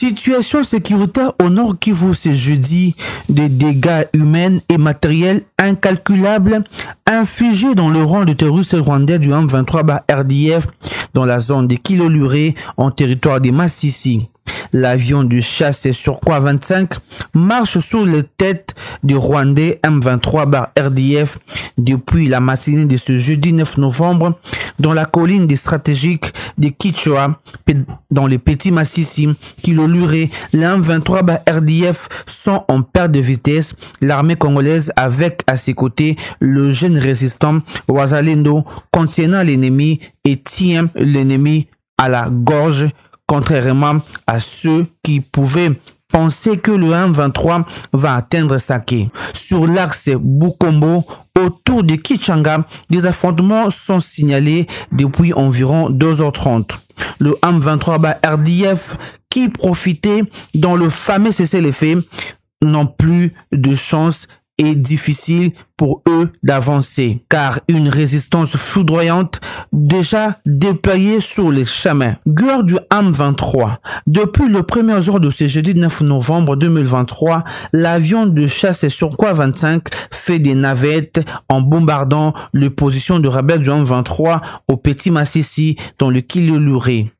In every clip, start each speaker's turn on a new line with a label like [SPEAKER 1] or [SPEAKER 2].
[SPEAKER 1] Situation sécuritaire au Nord Kivu ce jeudi. Des dégâts humains et matériels incalculables infligés dans le rang de terroristes rwandais du M23/RDF dans la zone de Kiloluré en territoire de Massissi. L'avion de chasse Surcroît 25 marche sous les têtes du Rwandais M23/RDF depuis la matinée de ce jeudi 9 novembre dans la colline des stratégiques de Kichwa, dans les petits Massissi, Kiloluré. Les M23/RDF sont en perte de vitesse. L'armée congolaise avec à ses côtés le jeune résistant Wazalendo contiennent l'ennemi et tient l'ennemi à la gorge, contrairement à ceux qui pouvaient penser que le M23 va atteindre Sake. Sur l'axe Bukombo, autour de Kichanga, des affrontements sont signalés depuis environ 2h30. Le M23/RDF, qui profitait dans le fameux cessez-le-feu, n'ont plus de chance et difficile pour eux d'avancer, car une résistance foudroyante déjà déployée sur les chemins. Guerre du M23. Depuis le premier jour de ce jeudi 9 novembre 2023, l'avion de chasse Surcroît 25 fait des navettes en bombardant les positions de rebelles du M23 au Petit Massissi dans le Kiloluré.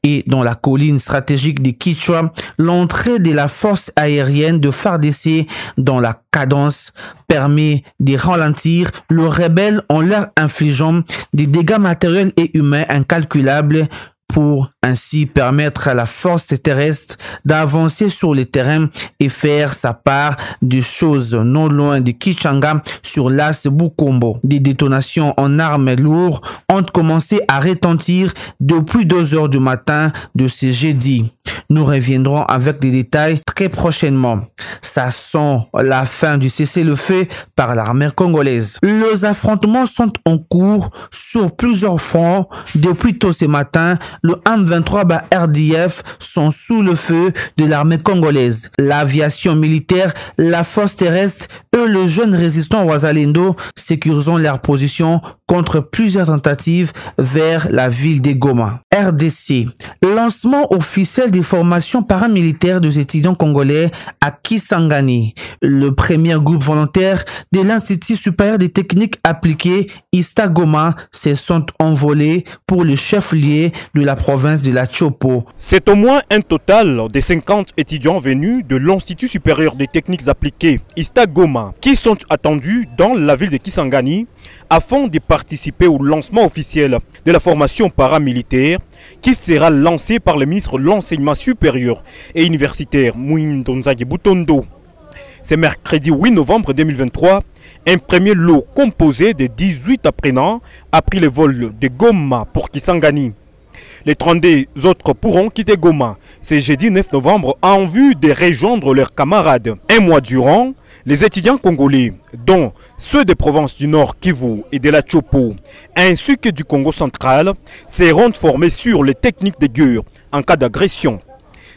[SPEAKER 1] Et dans la colline stratégique de Kichwa, l'entrée de la force aérienne de FARDC dans la cadence permet de ralentir le rebelle en leur infligeant des dégâts matériels et humains incalculables pour ainsi permettre à la force terrestre d'avancer sur le terrain et faire sa part des choses non loin de Kichanga sur l'as Bukombo. Des détonations en armes lourdes ont commencé à retentir depuis 2 heures du matin de ce jeudi. Nous reviendrons avec des détails très prochainement. Ça sent la fin du cessez-le-feu par l'armée congolaise. Les affrontements sont en cours sur plusieurs fronts. Depuis tôt ce matin, le M23/RDF sont sous le feu de l'armée congolaise. L'aviation militaire, la force terrestre et le jeune résistant Wazalendo sécurisant leur position contre plusieurs tentatives vers la ville de Goma. RDC. Lancement officiel des formations paramilitaires des étudiants congolais à Kisangani. Le premier groupe volontaire de l'Institut supérieur des techniques appliquées ISTA Goma se sont envolés pour le chef-lieu de la province de la Chopo.
[SPEAKER 2] C'est au moins un total de 50 étudiants venus de l'Institut supérieur des techniques appliquées ISTA Goma qui sont attendus dans la ville de Kisangani afin de participer au lancement officiel de la formation paramilitaire qui sera lancée par le ministre de l'Enseignement supérieur et universitaire Muindo Nzangi Butondo. C'est mercredi 8 novembre 2023, un premier lot composé de 18 apprenants a pris le vol de Goma pour Kisangani. Les 32 autres pourront quitter Goma ce jeudi 9 novembre en vue de rejoindre leurs camarades. Un mois durant, les étudiants congolais, dont ceux des provinces du Nord Kivu et de la Chopo, ainsi que du Congo central, seront formés sur les techniques de guerre en cas d'agression.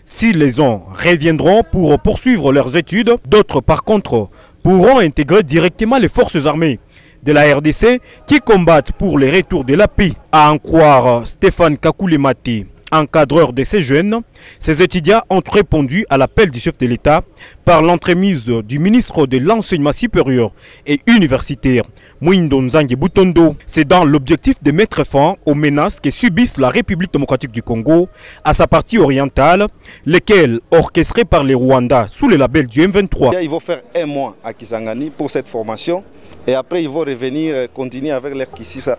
[SPEAKER 2] S'ils les ont, reviendront pour poursuivre leurs études. D'autres, par contre, pourront intégrer directement les forces armées de la RDC qui combattent pour le retour de la paix. À en croire Stéphane Kakoulemate, encadreur de ces jeunes, ces étudiants ont répondu à l'appel du chef de l'État par l'entremise du ministre de l'Enseignement supérieur et universitaire, Muindo Nzangi Butondo. C'est dans l'objectif de mettre fin aux menaces que subissent la République démocratique du Congo à sa partie orientale, lesquelles, orchestrées par les Rwandais sous le label du M23.
[SPEAKER 3] Ils vont faire un mois à Kisangani pour cette formation. Et après, ils vont revenir continuer avec leur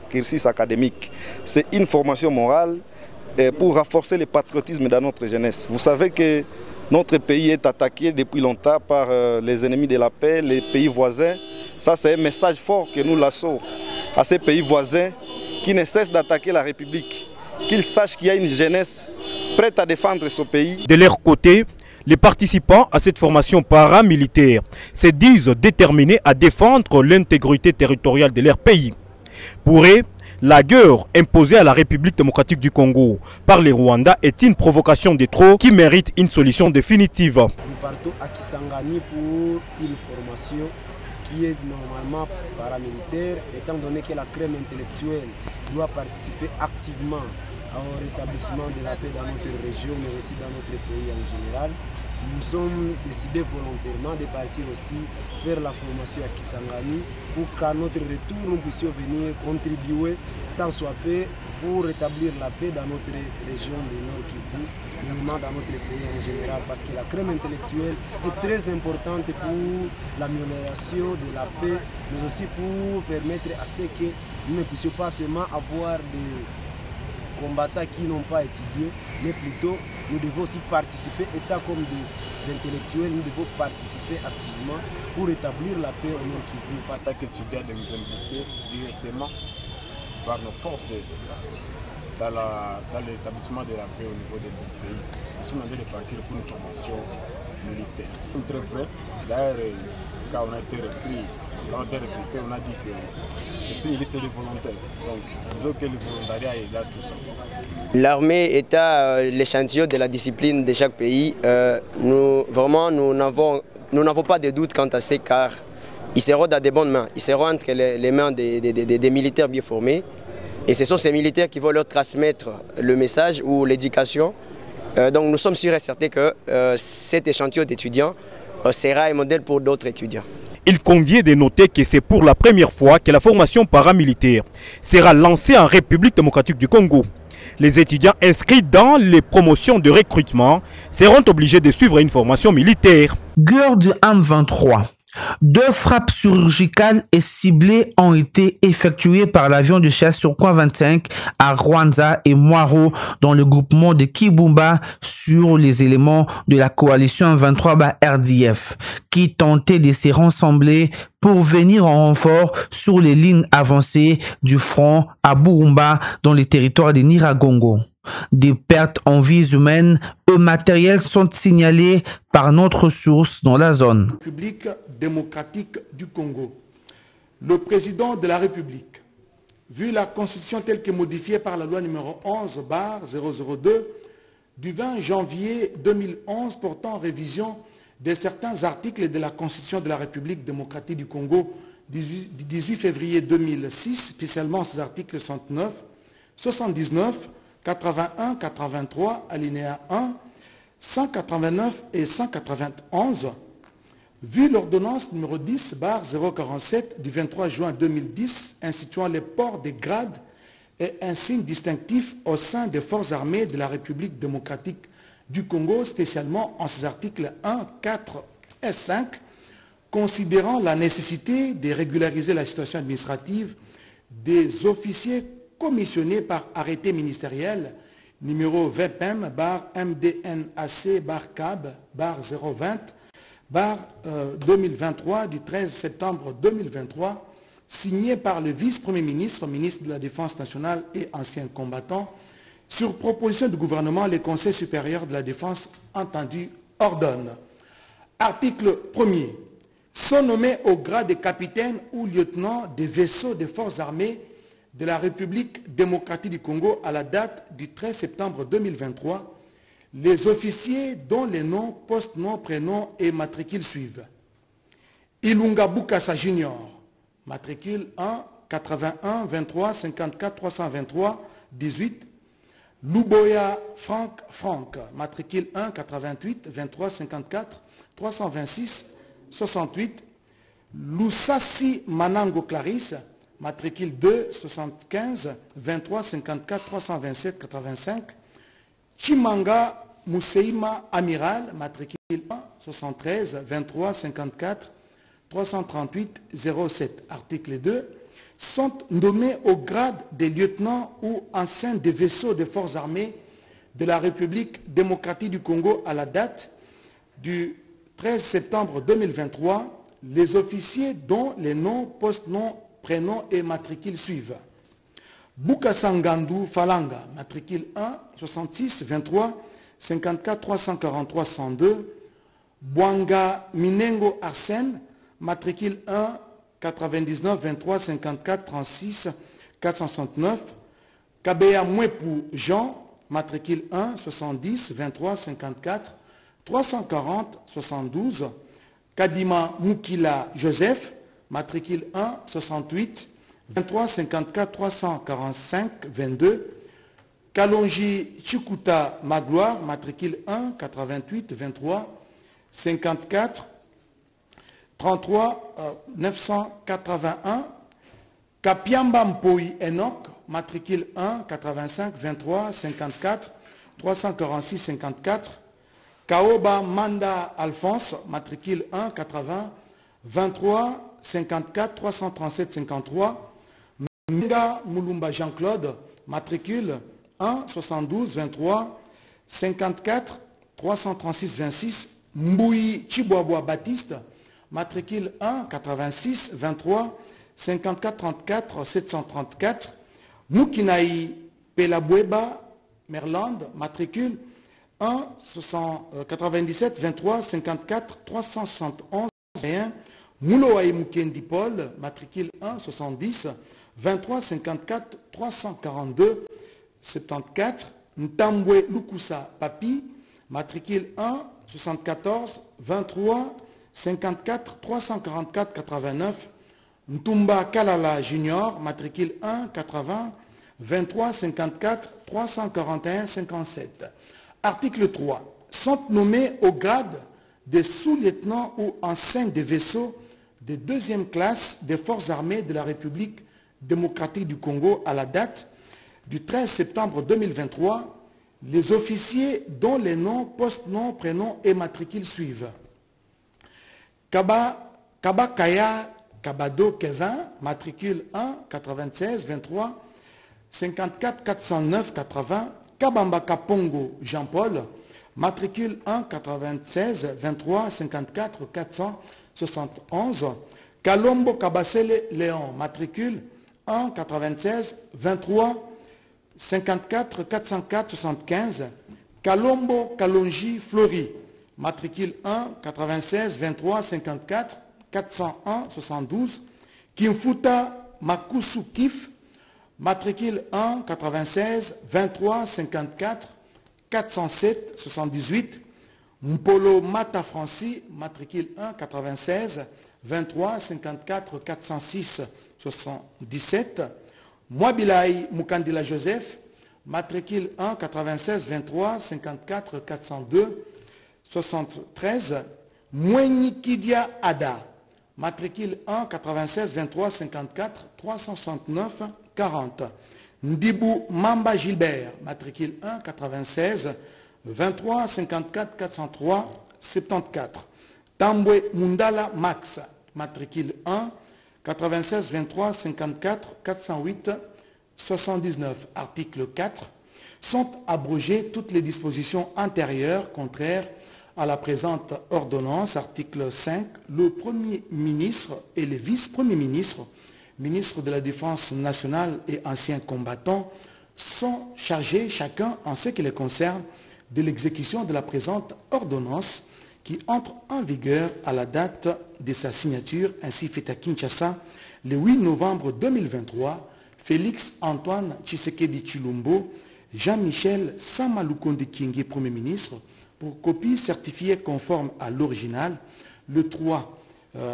[SPEAKER 3] cursus académique. C'est une formation morale pour renforcer le patriotisme dans notre jeunesse. Vous savez que notre pays est attaqué depuis longtemps par les ennemis de la paix, les pays voisins. Ça, c'est un message fort que nous lançons à ces pays voisins qui ne cessent d'attaquer la République. Qu'ils sachent qu'il y a une jeunesse prête à défendre ce pays.
[SPEAKER 2] De leur côté, les participants à cette formation paramilitaire se disent déterminés à défendre l'intégrité territoriale de leur pays. Pour eux, la guerre imposée à la République démocratique du Congo par les Rwandais est une provocation de trop qui mérite une solution définitive.
[SPEAKER 4] Nous partons à Kisangani pour une formation qui est normalement paramilitaire, étant donné que la crème intellectuelle doit participer activement au rétablissement de la paix dans notre région, mais aussi dans notre pays en général. Nous sommes décidés volontairement de partir aussi faire la formation à Kisangani pour qu'à notre retour, nous puissions venir contribuer tant soit peu pour rétablir la paix dans notre région du Nord Kivu, minimum dans notre pays en général, parce que la crème intellectuelle est très importante pour l'amélioration de la paix, mais aussi pour permettre à ce que nous ne puissions pas seulement avoir des combattants qui n'ont pas étudié, mais plutôt nous devons aussi participer, état comme des intellectuels, nous devons participer activement pour rétablir la paix au Nord Kivu.
[SPEAKER 5] En tant qu'étudiants, de nous impliquer directement par nos forces dans l'établissement de la paix au niveau de notre pays. Nous sommes en train de partir pour une formation militaire. Nous sommes très prêts. D'ailleurs, quand on a été recruté, on a dit que c'était une liste de volontaires. Donc, je veux que le volontariat est là tout ça.
[SPEAKER 6] L'armée étant l'échantillon de la discipline de chaque pays, nous n'avons pas de doute quant à ça, car ils seront dans de bonnes mains. Ils seront entre les mains des militaires bien formés. Et ce sont ces militaires qui vont leur transmettre le message ou l'éducation. Donc nous sommes sûrs et certains que cet échantillon d'étudiants sera un modèle pour d'autres étudiants.
[SPEAKER 2] Il convient de noter que c'est pour la première fois que la formation paramilitaire sera lancée en République démocratique du Congo. Les étudiants inscrits dans les promotions de recrutement seront obligés de suivre une formation militaire.
[SPEAKER 1] Guerre du M23. 2 frappes chirurgicales et ciblées ont été effectuées par l'avion de chasse Sukhoi 25 à Rwanda et Mwaro dans le groupement de Kibumba sur les éléments de la coalition M23 RDF qui tentaient de se rassembler pour venir en renfort sur les lignes avancées du front à Burumba dans les territoires de Nyiragongo. Des pertes en vies humaines et matérielles sont signalées par notre source dans la zone.
[SPEAKER 7] République démocratique du Congo. Le président de la République, vu la constitution telle que modifiée par la loi numéro 11/002 du 20 janvier 2011 portant révision de certains articles de la constitution de la République démocratique du Congo du 18 février 2006, spécialement ces articles 69, 79, 81, 83, alinéa 1, 189 et 191, vu l'ordonnance numéro 10/047 du 23 juin 2010 instituant les ports des grades et insignes distinctifs au sein des forces armées de la République démocratique du Congo, spécialement en ces articles 1, 4 et 5, considérant la nécessité de régulariser la situation administrative des officiers commissionné par arrêté ministériel numéro VPM/MDNAC/CAB/020/2023 du 13 septembre 2023, signé par le vice-premier ministre, ministre de la Défense nationale et ancien combattant, sur proposition du gouvernement, le Conseil supérieur de la Défense entendu ordonne. Article 1er. Sont nommés au grade de capitaine ou lieutenant des vaisseaux des forces armées de la République démocratique du Congo à la date du 13 septembre 2023, les officiers dont les noms, post-noms, prénoms et matricules suivent. Ilunga Bukasa Junior, matricule 1, 81, 23, 54, 323, 18. Luboya Franck, matricule 1, 88, 23, 54, 326, 68. Lusasi Manango Clarisse, matricule 2, 75, 23, 54, 327, 85. Chimanga Mousseima Amiral, matricule 1, 73, 23, 54, 338, 07. Article 2. Sont nommés au grade des lieutenants ou anciens des vaisseaux des forces armées de la République démocratique du Congo à la date du 13 septembre 2023, les officiers dont les noms, post-noms, prénoms et matricules suivent. Bukasangandu Falanga, matricule 1, 66, 23, 54, 343, 102. Bwanga Minengo Arsène, matricule 1, 99, 23, 54, 36, 469. Kabeya Mwepu Jean, matricule 1, 70, 23, 54, 340, 72. Kadima Mukila Joseph, matricule 1, 68, 23, 54, 345, 22. Kalonji Chikuta Magloire, matricule 1, 88, 23, 54, 33, 981. Kapiamba Mpoi Enoch, matricule 1, 85, 23, 54, 346, 54. Kaoba Manda Alphonse, matricule 1, 80, 23, 54, 337, 53. Menga Moulumba Jean-Claude, matricule 1, 72, 23, 54, 336, 26. Mboui Chiboabo Baptiste, matricule 1, 86, 23, 54, 34, 734. Mukinaï Pelaboueba Merland, matricule 1, 97, 23, 54, 371, 1. Mouloaï Mukendi Paul, matricule 1, 70, 23, 54, 342, 74. Ntambwe Lukusa Papi, matricule 1, 74, 23, 54, 344, 89. Ntumba Kalala Junior, matricule 1, 80, 23, 54, 341, 57. Article 3. Sont nommés au grade de sous-lieutenant ou enseigne des vaisseaux de deuxième classe des forces armées de la République démocratique du Congo à la date du 13 septembre 2023, les officiers dont les noms, post-noms, prénoms et matricules suivent. Kabakaya Kabado Kevin, matricule 1, 96, 23, 54, 409, 80. Kabamba Kapongo Jean-Paul, matricule 1, 96, 23, 54, 471. Kalombo Kabasele Léon, matricule 1, 96, 23, 54, 404, 75. Kalombo Kalonji Flori, matricule 1, 96, 23, 54, 401, 72. Kimfuta Makusu Kif, matricule 1, 96, 23, 54, 407, 78. Mpolo Mata Franci, matricule 1, 96, 23, 54, 406, 77. Mwabilai Mukandila Joseph, matricule 1, 96, 23, 54, 402, 73. Mwenyikidia Ada, matricule 1, 96, 23, 54, 369, 40. Ndibou Mamba Gilbert, matricule 1, 96, 23, 54, 403, 74. Tambwe Mundala Max, matricule 1, 96, 23, 54, 408, 79. Article 4. Sont abrogées toutes les dispositions antérieures contraires à la présente ordonnance. Article 5. Le Premier ministre et les vice-premiers ministres, ministres de la Défense nationale et anciens combattants, sont chargés chacun en ce qui les concerne de l'exécution de la présente ordonnance qui entre en vigueur à la date de sa signature, ainsi fait à Kinshasa le 8 novembre 2023. Félix Antoine Tshisekedi Tshilombo, Jean-Michel Samalukonde Kyenge, Premier ministre, pour copie certifiée conforme à l'original. Le 3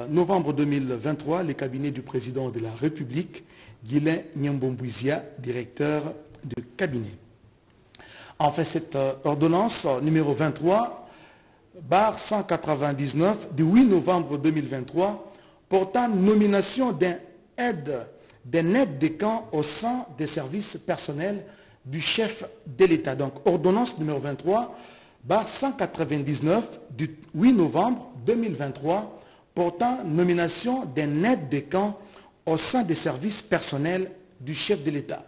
[SPEAKER 7] novembre 2023, le cabinet du président de la République, Guilain Nyambombouizia, directeur de cabinet. Enfin, cette ordonnance numéro 23, barre 199 du 8 novembre 2023, portant nomination d'un aide de camp au sein des services personnels du chef de l'État. Donc, ordonnance numéro 23, barre 199 du 8 novembre 2023, portant nomination d'un aide de camp au sein des services personnels du chef de l'État.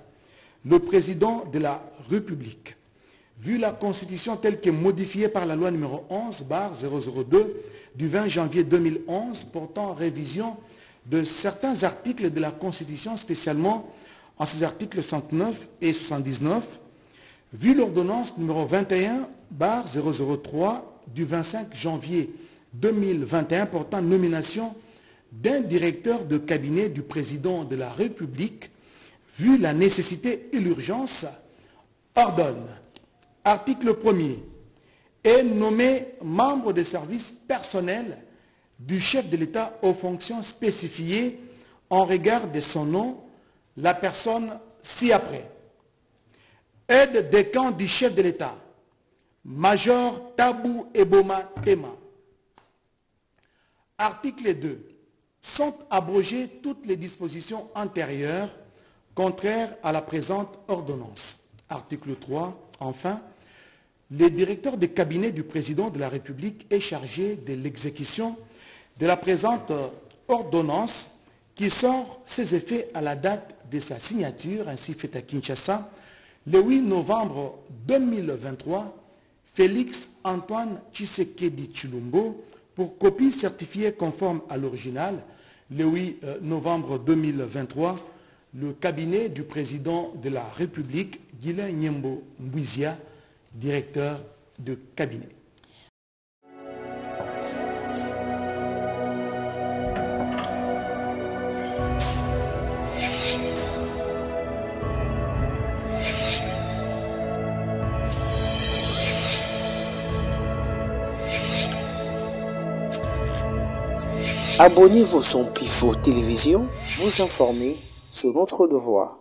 [SPEAKER 7] Le président de la République, vu la Constitution telle que modifiée par la loi numéro 11/002 du 20 janvier 2011 portant révision de certains articles de la Constitution, spécialement en ces articles 69 et 79, vu l'ordonnance numéro 21/003 du 25 janvier 2021 portant nomination d'un directeur de cabinet du président de la République, vu la nécessité et l'urgence, ordonne. Article 1er. Est nommé membre des services personnels du chef de l'État aux fonctions spécifiées en regard de son nom, la personne ci-après. Aide des camps du chef de l'État, Major Tabou Eboma Tema. Article 2. Sont abrogées toutes les dispositions antérieures contraires à la présente ordonnance. Article 3. Enfin, le directeur de cabinet du président de la République est chargé de l'exécution de la présente ordonnance qui sort ses effets à la date de sa signature, ainsi faite à Kinshasa, le 8 novembre 2023, Félix Antoine Tshisekedi Tshilombo, pour copie certifiée conforme à l'original, le 8 novembre 2023, le cabinet du président de la République, Guilain Nyembo Mbouizia, directeur de cabinet.
[SPEAKER 8] Abonnez-vous sur Pifo Télévision, vous informer sur notre devoir.